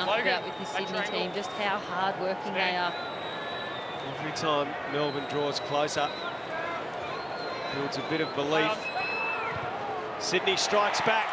enough about with this Sydney team, just how hard-working they are. Every time Melbourne draws closer, builds a bit of belief. Sydney strikes back.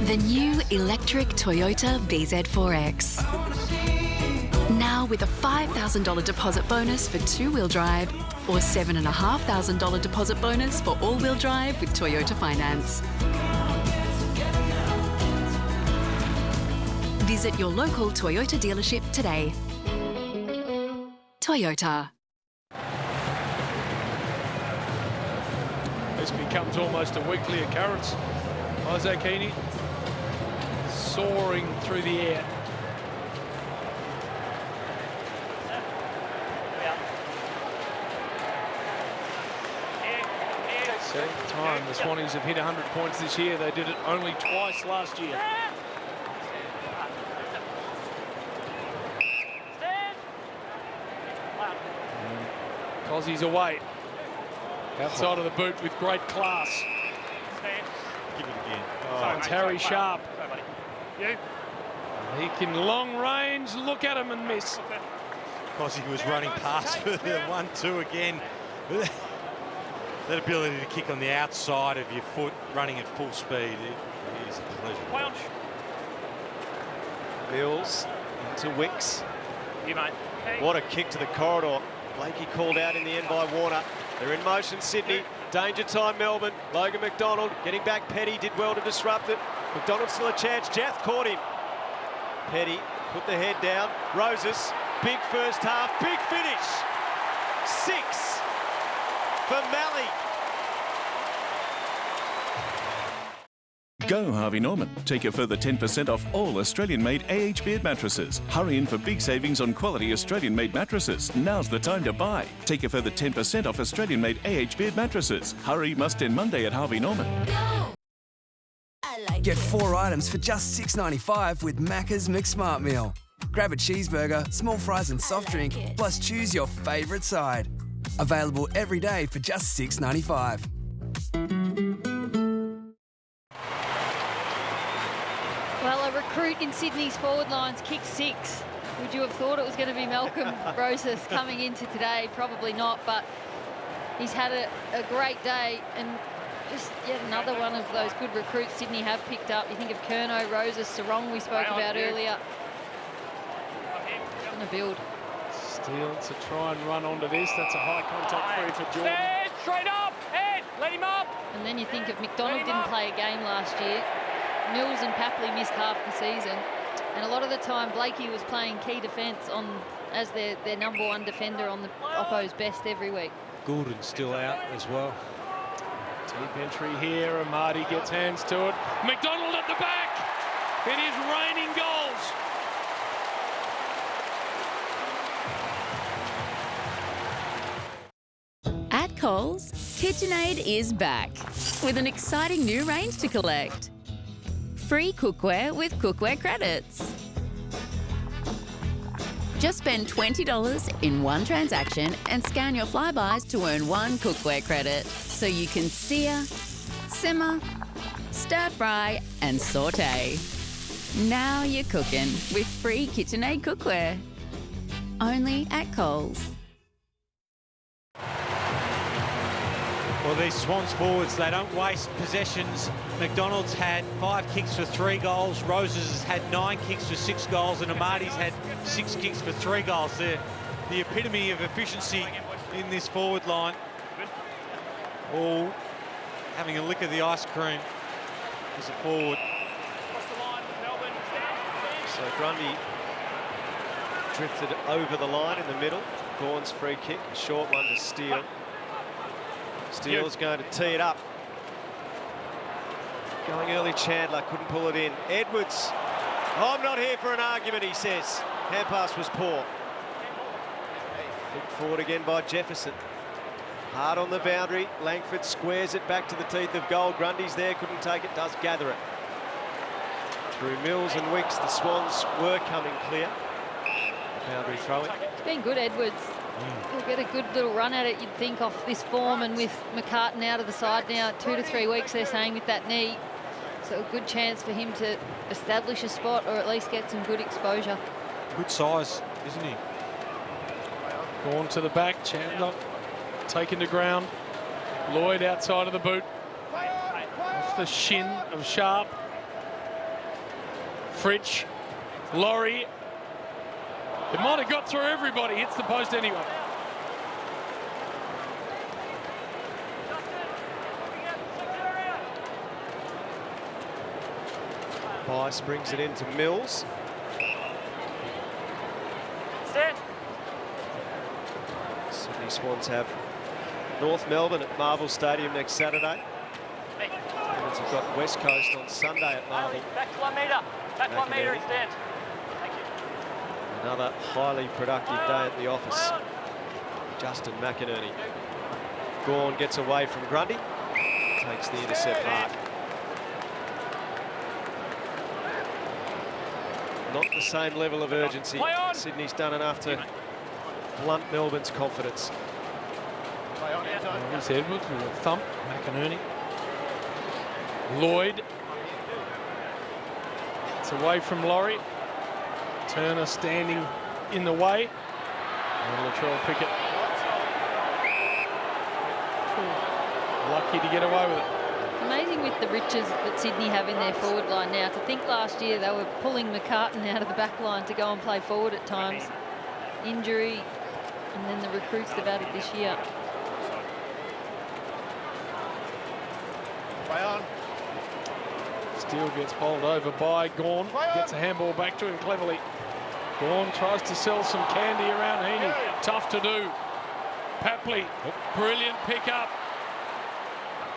The new electric Toyota BZ4X. Now with a $5,000 deposit bonus for two-wheel drive or $7,500 deposit bonus for all-wheel drive with Toyota Finance. Visit your local Toyota dealership today. Toyota. This becomes almost a weekly occurrence. Isaac Heaney soaring through the air. Seventh time the Swannies have hit 100 points this year. They did it only twice last year. Aussies away. Outside of the boot with great class. Give it again. Oh, it's Harry Sharp. He can long range, look at him and miss. Aussie was running past for the 1-2 again. That ability to kick on the outside of your foot, running at full speed, it is a pleasure. Mills into Wicks. What a kick to the corridor. Blakey called out in the end by Warner. They're in motion, Sydney. Danger time, Melbourne. Logan McDonald getting back. Petty did well to disrupt it. McDonald still a chance. Jath caught him. Petty put the head down. Roses, big first half, big finish. 6 for Malley. Go Harvey Norman. Take a further 10% off all Australian-made AH Beard mattresses. Hurry in for big savings on quality Australian-made mattresses. Now's the time to buy. Take a further 10% off Australian-made AH Beard mattresses. Hurry must end Monday at Harvey Norman. Get 4 items for just $6.95 with Macca's McSmart Meal. Grab a cheeseburger, small fries and soft drink, plus choose your favourite side. Available every day for just $6.95. Well, a recruit in Sydney's forward lines kicked 6. Would you have thought it was going to be Malcolm Rosas coming into today? Probably not, but he's had a great day and just yet another one of those good recruits Sydney have picked up. You think of Curnow, Rosas, Sarong we spoke about earlier. It's going to build. Steele to try and run onto this. That's a high contact free for Jordan. Head, straight up, head, let him up. And then you think of McDonald didn't play a game last year. Mills and Papley missed half the season. And a lot of the time, Blakey was playing key defence as their #1 defender on the Oppo's best every week. Goulden's still out as well. Deep entry here, and Marty gets hands to it. McDonald at the back. It is raining goals. At Coles, KitchenAid is back with an exciting new range to collect. Free cookware with cookware credits. Just spend $20 in one transaction and scan your flybys to earn 1 cookware credit so you can sear, simmer, stir fry and saute. Now you're cooking with free KitchenAid cookware. Only at Coles. Well, these Swans forwards, they don't waste possessions. McDonald's had 5 kicks for 3 goals. Roses has had 9 kicks for 6 goals. And Amati's had 6 kicks for 3 goals. They're the epitome of efficiency in this forward line. All having a lick of the ice cream as a forward. So Grundy drifted over the line in the middle. Gawn's free kick, a short one to Steele. Steele's going to tee it up. Going early, Chandler couldn't pull it in. Edwards, I'm not here for an argument, he says. Hand pass was poor. Flicked forward again by Jefferson. Hard on the boundary. Langford squares it back to the teeth of goal. Grundy's there, couldn't take it, does gather it. Through Mills and Wicks, the Swans were coming clear. boundary throw-in. It's been good, Edwards. He'll get a good little run at it, you'd think, off this form, and with McCartan out of the side now, 2 to 3 weeks, they're saying, with that knee. So a good chance for him to establish a spot or at least get some good exposure. Good size, isn't he? Gone to the back, Chandler taken to ground. Lloyd outside of the boot. Off the shin of Sharp. Fritsch, Laurie. It might have got through everybody, hits the post anyway. Bice brings it into Mills. Stand. Sydney Swans have North Melbourne at Marvel Stadium next Saturday. Demons have got West Coast on Sunday at Marvel. Back to 1 metre. Back 1 metre and stand. Thank you. Another highly productive day at the office. Justin McInerney. Gawn gets away from Grundy. Takes the intercept mark. Not the same level of urgency. Sydney's done enough to blunt Melbourne's confidence. Here's Edwards with a thump. McInerney. Lloyd. It's away from Laurie. Turner standing in the way. And Latrell Pickett. Lucky to get away with it. Amazing with the riches that Sydney have in their forward line now. To think last year they were pulling McCartan out of the back line to go and play forward at times. Injury, and then the recruits they've added this year. Steele gets bowled over by Gawn. Gets a handball back to him cleverly. Gawn tries to sell some candy around Heaney. Tough to do. Papley, brilliant pickup.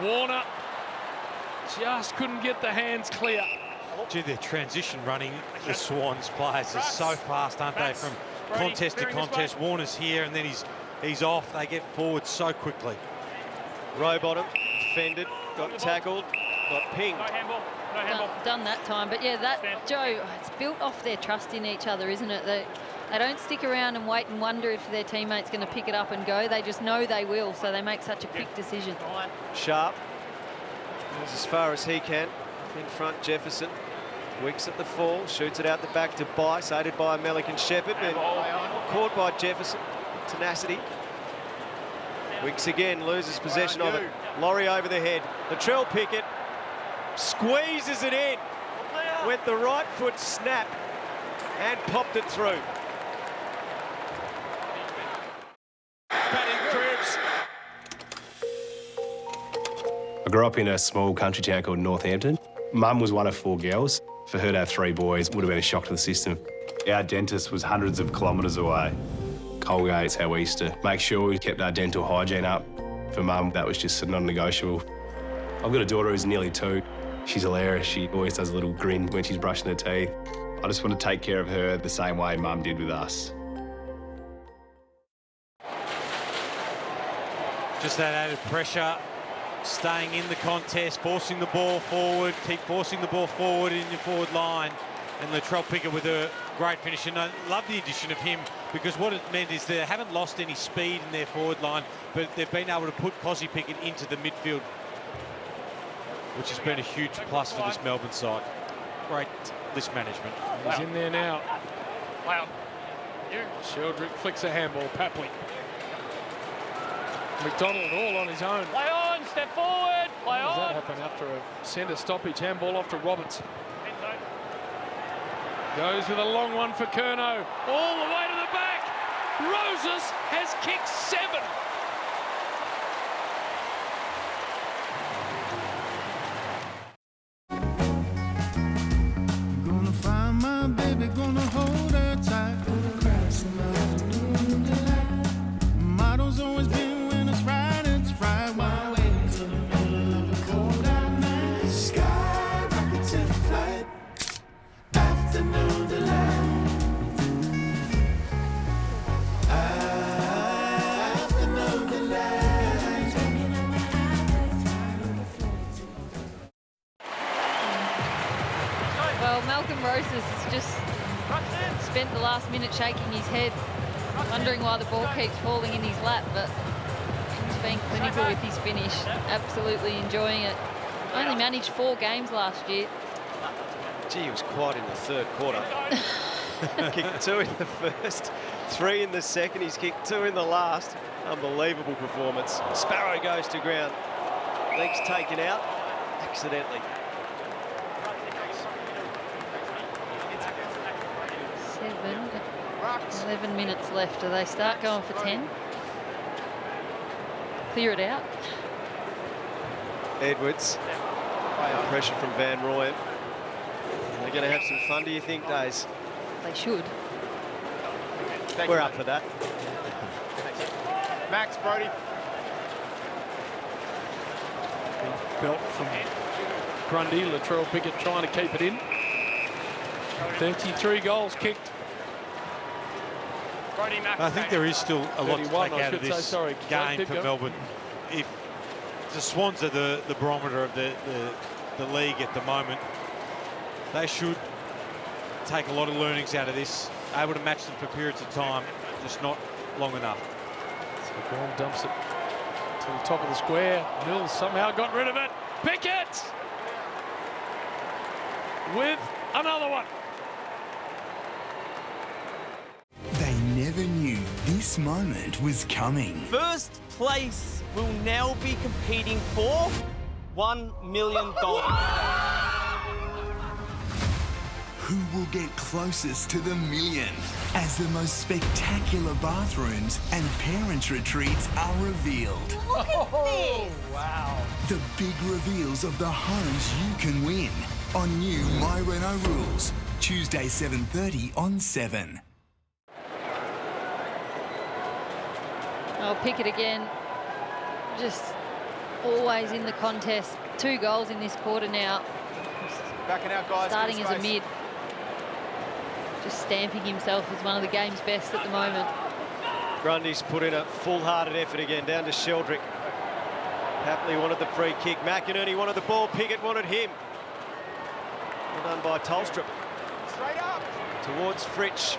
Warner just couldn't get the hands clear. Gee, their transition running, the Swans players are so fast, aren't they? From contest to contest. Warner's here and then he's off. They get forward so quickly. Rowbottom defended, got tackled, got pinged. No handball. No handball. Done that time, but yeah, that, Joe, it's built off their trust in each other, isn't it? They don't stick around and wait and wonder if their teammate's going to pick it up and go. They just know they will, so they make such a quick decision. Sharp goes as far as he can. In front, Jefferson. Wicks at the fall, shoots it out the back to Bice, aided by Melick and Shepherd, and caught by Jefferson. Tenacity. Wicks again, loses possession of it. Laurie over the head. Latrell Pickett squeezes it in with the right foot snap and popped it through. I grew up in a small country town called Northampton. Mum was one of 4 girls. For her to have 3 boys would have been a shock to the system. Our dentist was hundreds of kilometres away. Colgate's how we used to make sure we kept our dental hygiene up. For Mum, that was just non-negotiable. I've got a daughter who's nearly 2. She's hilarious. She always does a little grin when she's brushing her teeth. I just want to take care of her the same way Mum did with us. Just that added pressure, staying in the contest, forcing the ball forward, keep forcing the ball forward in your forward line. And Latrell Pickett with a great finish. And I love the addition of him because what it meant is they haven't lost any speed in their forward line, but they've been able to put Cozzy Pickett into the midfield, which has been a huge plus for this Melbourne side. Great list management. He's in there now. Sheldrick flicks a handball. Papley. McDonald all on his own. Play on, step forward, play How does on. that happen after a centre stoppage? Handball off to Roberts. Goes with a long one for Curnow. All the way to the back. Roses has kicked 7. Gonna find my baby, gonna hold her tight. Gonna grab some afternoon delight. Motto's always been when it's right, it's right. Why wait until the middle of a cold out night? Sky rockets in flight. Afternoon delight. Afternoon spent the last minute shaking his head, wondering why the ball keeps falling in his lap, but he's been clinical with his finish, absolutely enjoying it. Only managed 4 games last year. Gee, he was quiet in the third quarter. Kicked 2 in the first, 3 in the second. He's kicked 2 in the last. Unbelievable performance. Sparrow goes to ground. Legs taken out accidentally. 11 minutes left. Do they start going for 10? Clear it out. Edwards. Pressure from Van Rooyen. They're going to have some fun, do you think, Days? They should. We're up for that. Max, Brody. Belt from Grundy. Latrell Pickett trying to keep it in. 33 goals kicked. I think there is still a lot to take out of this game for Go. Melbourne. If the Swans are the barometer of the league at the moment, they should take a lot of learnings out of this, able to match them for periods of time, just not long enough. So Gorn dumps it to the top of the square. Mills somehow got rid of it. Pickett with another one. They never knew this moment was coming. First place will now be competing for $1 million. Who will get closest to the million as the most spectacular bathrooms and parents' retreats are revealed? Look at this! Wow. The big reveals of the homes you can win on new My Reno Rules, Tuesday 7:30 on 7. I'll pick it again. Just always in the contest. 2 goals in this quarter now. Backing out, guys. Starting as a mid. Just stamping himself as one of the game's best at the moment. Grundy's put in a full-hearted effort again, down to Sheldrick. Hapley wanted the free kick. McInerney wanted the ball. Pickett wanted him. Well done by Tolstrup. Straight up. Towards Fritsch.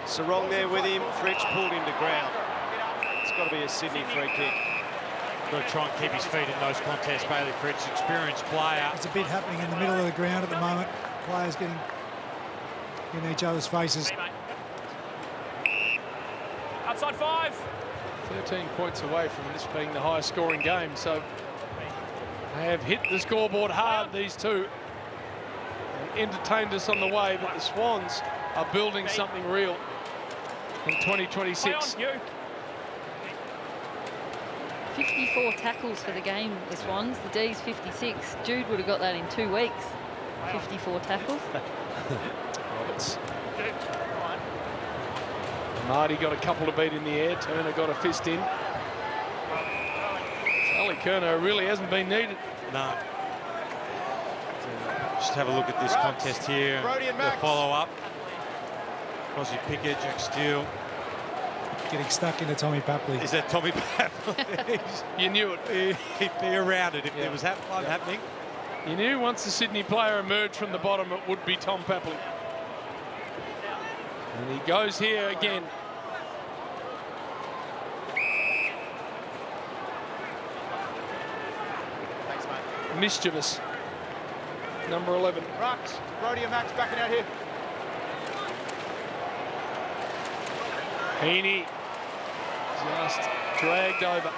Sarong there with him. Fritsch pulled into ground. It's got to be a Sydney free kick. Got to try and keep his feet in those contests. Bailey Fritsch, experienced player. There's a bit happening in the middle of the ground at the moment. Players getting in each other's faces. Outside 5. 13 points away from this being the highest scoring game, so they have hit the scoreboard hard, these two, and entertained us on the way, but the Swans are building something real in 2026. 54 tackles for the game, the Swans. The D's 56. Jude would have got that in 2 weeks. 54 tackles. Roberts. Marty got a couple to beat in the air. Turner got a fist in. Sally Kerner really hasn't been needed. No. Just have a look at this contest here. The follow-up. Crosby Pickett, Jack Steele. Getting stuck into Tommy Papley. Is that Tommy Papley? You knew it. He'd be around it if there was one happening. You knew once the Sydney player emerged from the bottom, it would be Tom Papley. And he goes here again. Thanks, mate. Mischievous. Number 11. Rux, Brody and Max backing out here. Heaney just dragged over.